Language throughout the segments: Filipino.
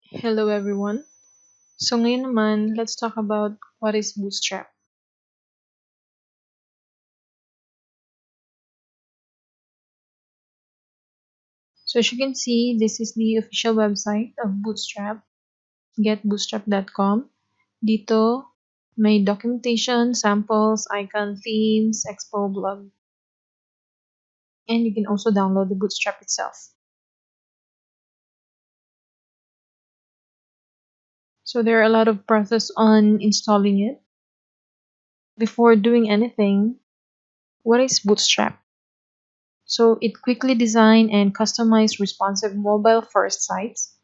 Hello everyone. So ngayon naman, let's talk about what is Bootstrap. So as you can see, this is the official website of Bootstrap, getbootstrap.com. Dito, may documentation, samples, icon, themes, expo, blog. And you can also download the Bootstrap itself. So there are a lot of process on installing it. Before doing anything, what is Bootstrap? So it quickly design and customize responsive mobile-first sites,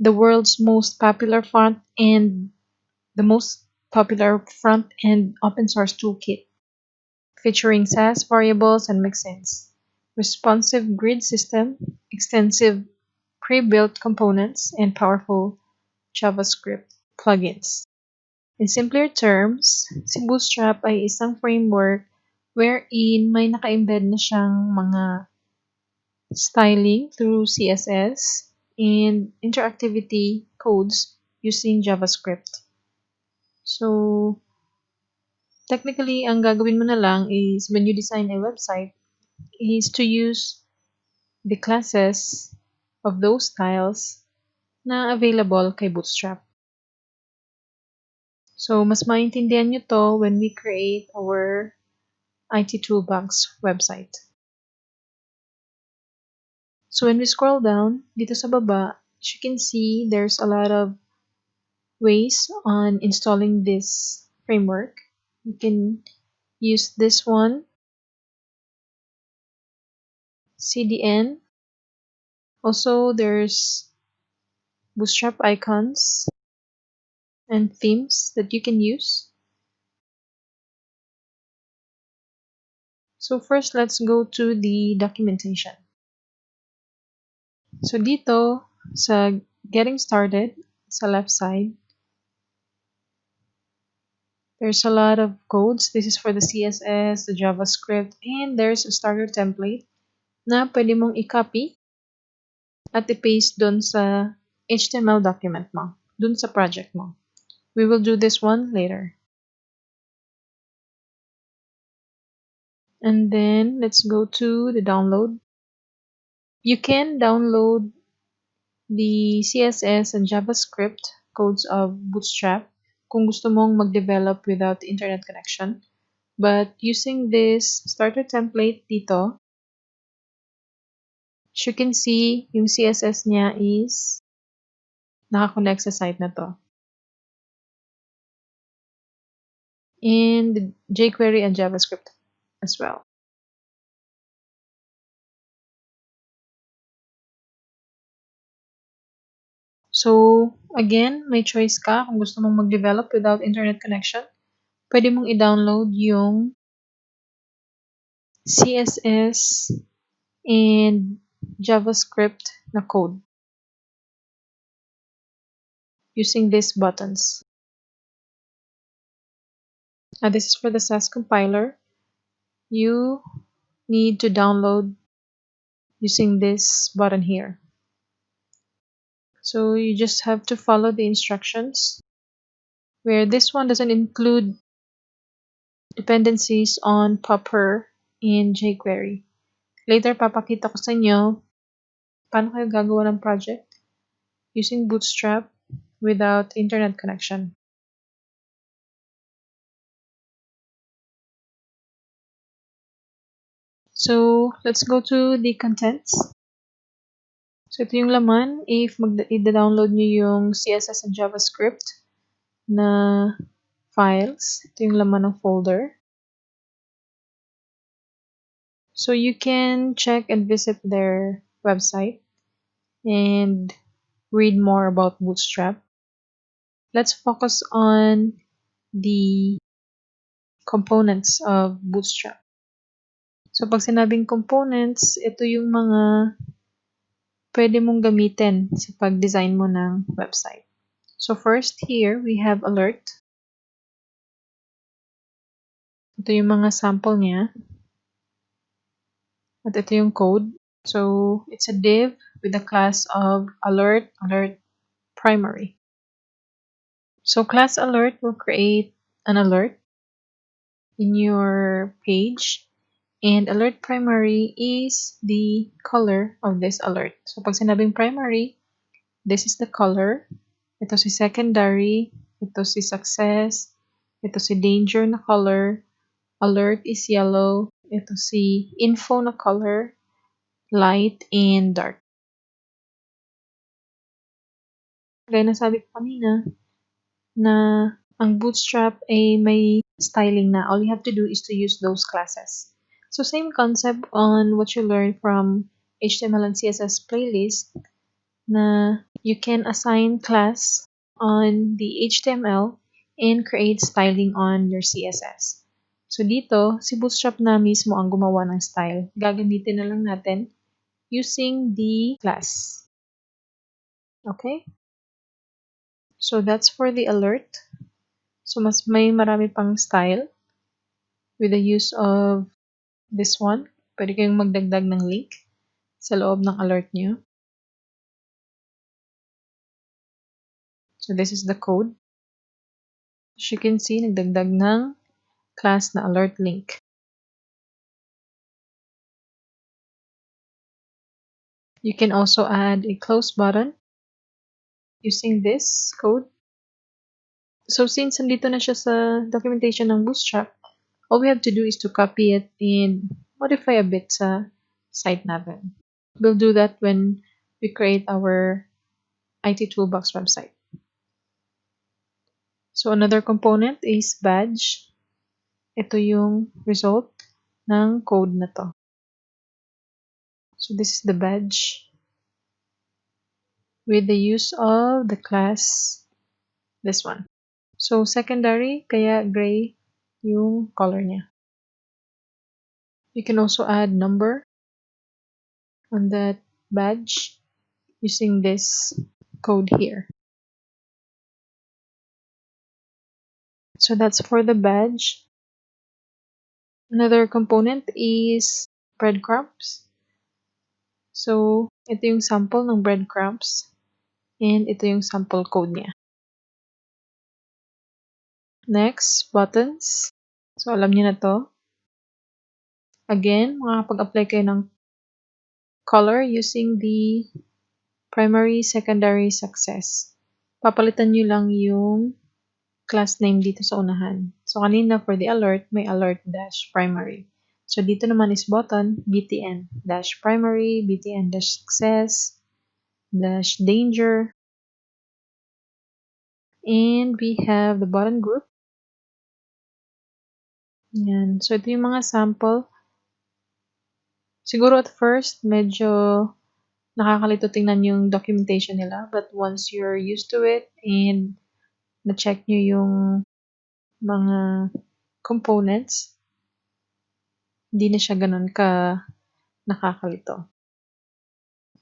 the world's most popular font and the most popular front-end open source toolkit, featuring SAS variables and mixins, responsive grid system, extensive pre-built components, and powerful JavaScript plugins. In simpler terms, si Bootstrap ay isang framework wherein may naka-embed na siyang mga styling through CSS and interactivity codes using JavaScript. So, technically, ang gagawin mo na lang is when you design a website is to use the classes of those styles na available kay Bootstrap. So, mas maintindihan nyo to when we create our IT Toolbox website. So, when we scroll down, dito sa baba, as you can see, there's a lot of ways on installing this framework. You can use this one, CDN. Also, there's Bootstrap icons and themes that you can use. So first, let's go to the documentation. So dito, sa getting started, sa left side, there's a lot of codes. This is for the CSS, the JavaScript, and there's a starter template na pwede mong i-copy at i-paste dun sa HTML document mo, dun sa project mo. We will do this one later. And then let's go to the download. You can download the CSS and JavaScript codes of Bootstrap kung gusto mong mag-develop without internet connection. But using this starter template dito, as you can see, yung CSS niya is nakakonect sa site na to. And jQuery and JavaScript as well. So, again, may choice ka kung gusto mong mag-develop without internet connection. Pwede mong i-download yung CSS and JavaScript na code using these buttons. This is for the SAS compiler. You need to download using this button here. So you just have to follow the instructions, where this one doesn't include dependencies on Popper and jQuery. Later, papakita ko sa inyo paano kayo gagawa ng project using Bootstrap without internet connection. So, let's go to the contents. So, ito yung laman. If i-download nyo yung CSS and JavaScript na files, ito yung laman ng folder. So, you can check and visit their website and read more about Bootstrap. Let's focus on the components of Bootstrap. So, pag sinabing components, ito yung mga pwede mong gamitin sa pag-design mo ng website. So, first here, we have alert. Ito yung mga sample niya. At ito yung code. So, it's a div with the class of alert, alert, primary. So class alert will create an alert in your page, and alert primary is the color of this alert. So pag sinabing primary, this is the color. Ito si secondary, ito si success, ito si danger na color, alert is yellow, ito si info na color, light, and dark. Gaya na sabi ko kanina, na ang Bootstrap ay may styling na. All you have to do is to use those classes. So same concept on what you learned from HTML and CSS playlist, na you can assign class on the HTML and create styling on your CSS. So dito, si Bootstrap na mismo ang gumawa ng style. Gagamitin na lang natin using the class. Okay? So that's for the alert. So mas may marami pang style with the use of this one. Pwede kayong magdagdag ng link sa loob ng alert nyo. So this is the code. As you can see, nagdagdag ng class na alert link. You can also add a close button using this code. So since nandito na siya sa documentation ng Bootstrap, all we have to do is to copy it and modify a bit sa site natin. We'll do that when we create our IT Toolbox website. So another component is badge. Ito yung result ng code na to. So this is the badge with the use of the class, this one. So secondary, kaya gray yung color niya. You can also add number on that badge using this code here. So that's for the badge. Another component is breadcrumbs. So ito yung sample ng breadcrumbs and ito yung sample code niya. Next, buttons. So alam niyo na to. Again, makakapag-apply kayo ng color using the primary, secondary, success. Papalitan nyo lang yung class name dito sa unahan. So kanina for the alert, may alert-primary. So dito naman is button, btn-primary, btn-success, -danger. And we have the button group. Yan. So ito yung mga sample. Siguro at first, medyo nakakalito tingnan yung documentation nila. But once you're used to it and na-check nyo yung mga components, hindi na siya ganun ka nakakalito.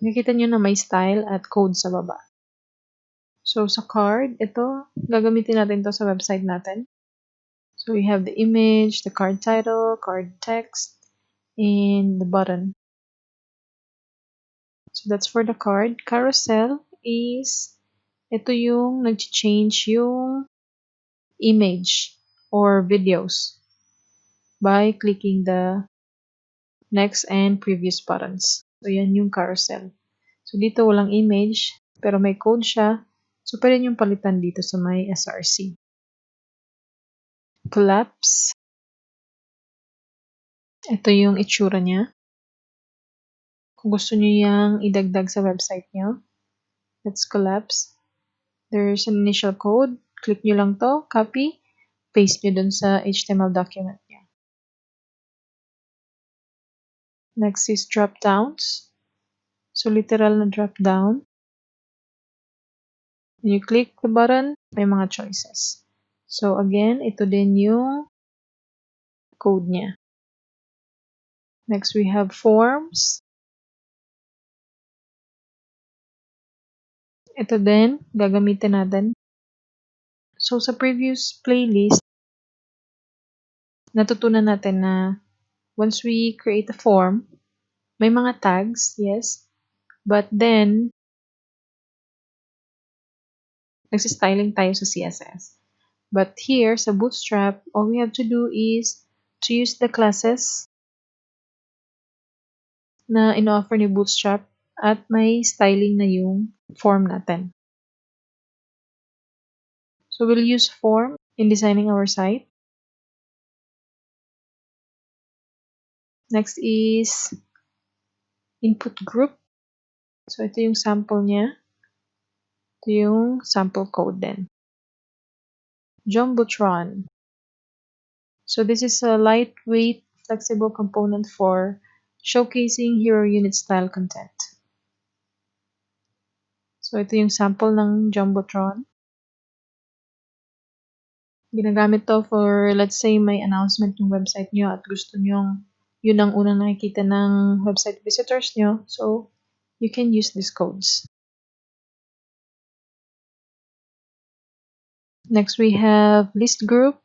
Nakikita nyo na may style at code sa baba. So sa card, ito, gagamitin natin to sa website natin. So we have the image, the card title, card text, and the button. So that's for the card. Carousel is, ito yung nag-change yung image or videos by clicking the next and previous buttons. So yan yung carousel. So dito walang image, pero may code siya. So pwede yung palitan dito sa may SRC. Collapse. Ito yung itsura niya. Kung gusto nyo yung idagdag sa website nyo, let's collapse. There's an initial code. Click nyo lang to, copy, paste nyo dun sa HTML document nyo. Next is drop downs. So literal na drop down. When you click the button, may mga choices. So again, ito din yung code niya. Next, we have forms. Ito din, gagamitin natin. So sa previous playlist, natutunan natin na once we create a form, may mga tags, yes, but then nagsistyling tayo sa CSS. But here, sa Bootstrap, all we have to do is to use the classes na in-offer ni Bootstrap at may styling na yung form natin. So we'll use form in designing our site. Next is input group. So ito yung sample niya. Ito yung sample code din. Jumbotron. So this is a lightweight, flexible component for showcasing hero unit style content. So ito yung sample ng Jumbotron. Ginagamit to for, let's say, may announcement yung website nyo at gusto nyo yun ang unang nakikita ng website visitors nyo. So you can use these codes. Next, we have list group.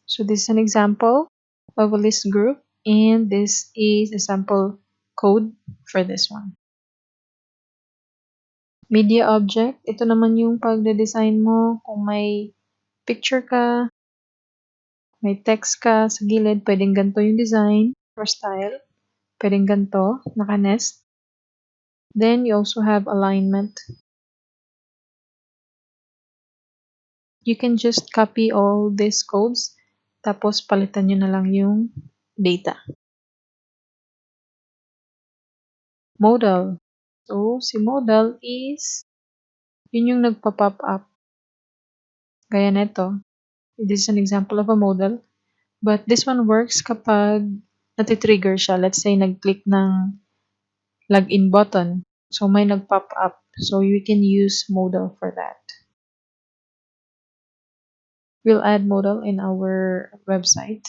So this is an example of a list group, and this is a sample code for this one. Media object, ito naman yung pagde-design mo. Kung may picture ka, may text ka sa gilid, pwedeng ganito yung design or style. Pwedeng ganito, naka-nest. Then you also have alignment. You can just copy all these codes, tapos palitan nyo na lang yung data. Modal. So, si modal is, yun yung nagpa-pop up. Gaya nito. This is an example of a modal. But this one works kapag natitrigger siya. Let's say, nag-click ng login button. So, may nag-pop up. So, you can use modal for that. We'll add modal in our website.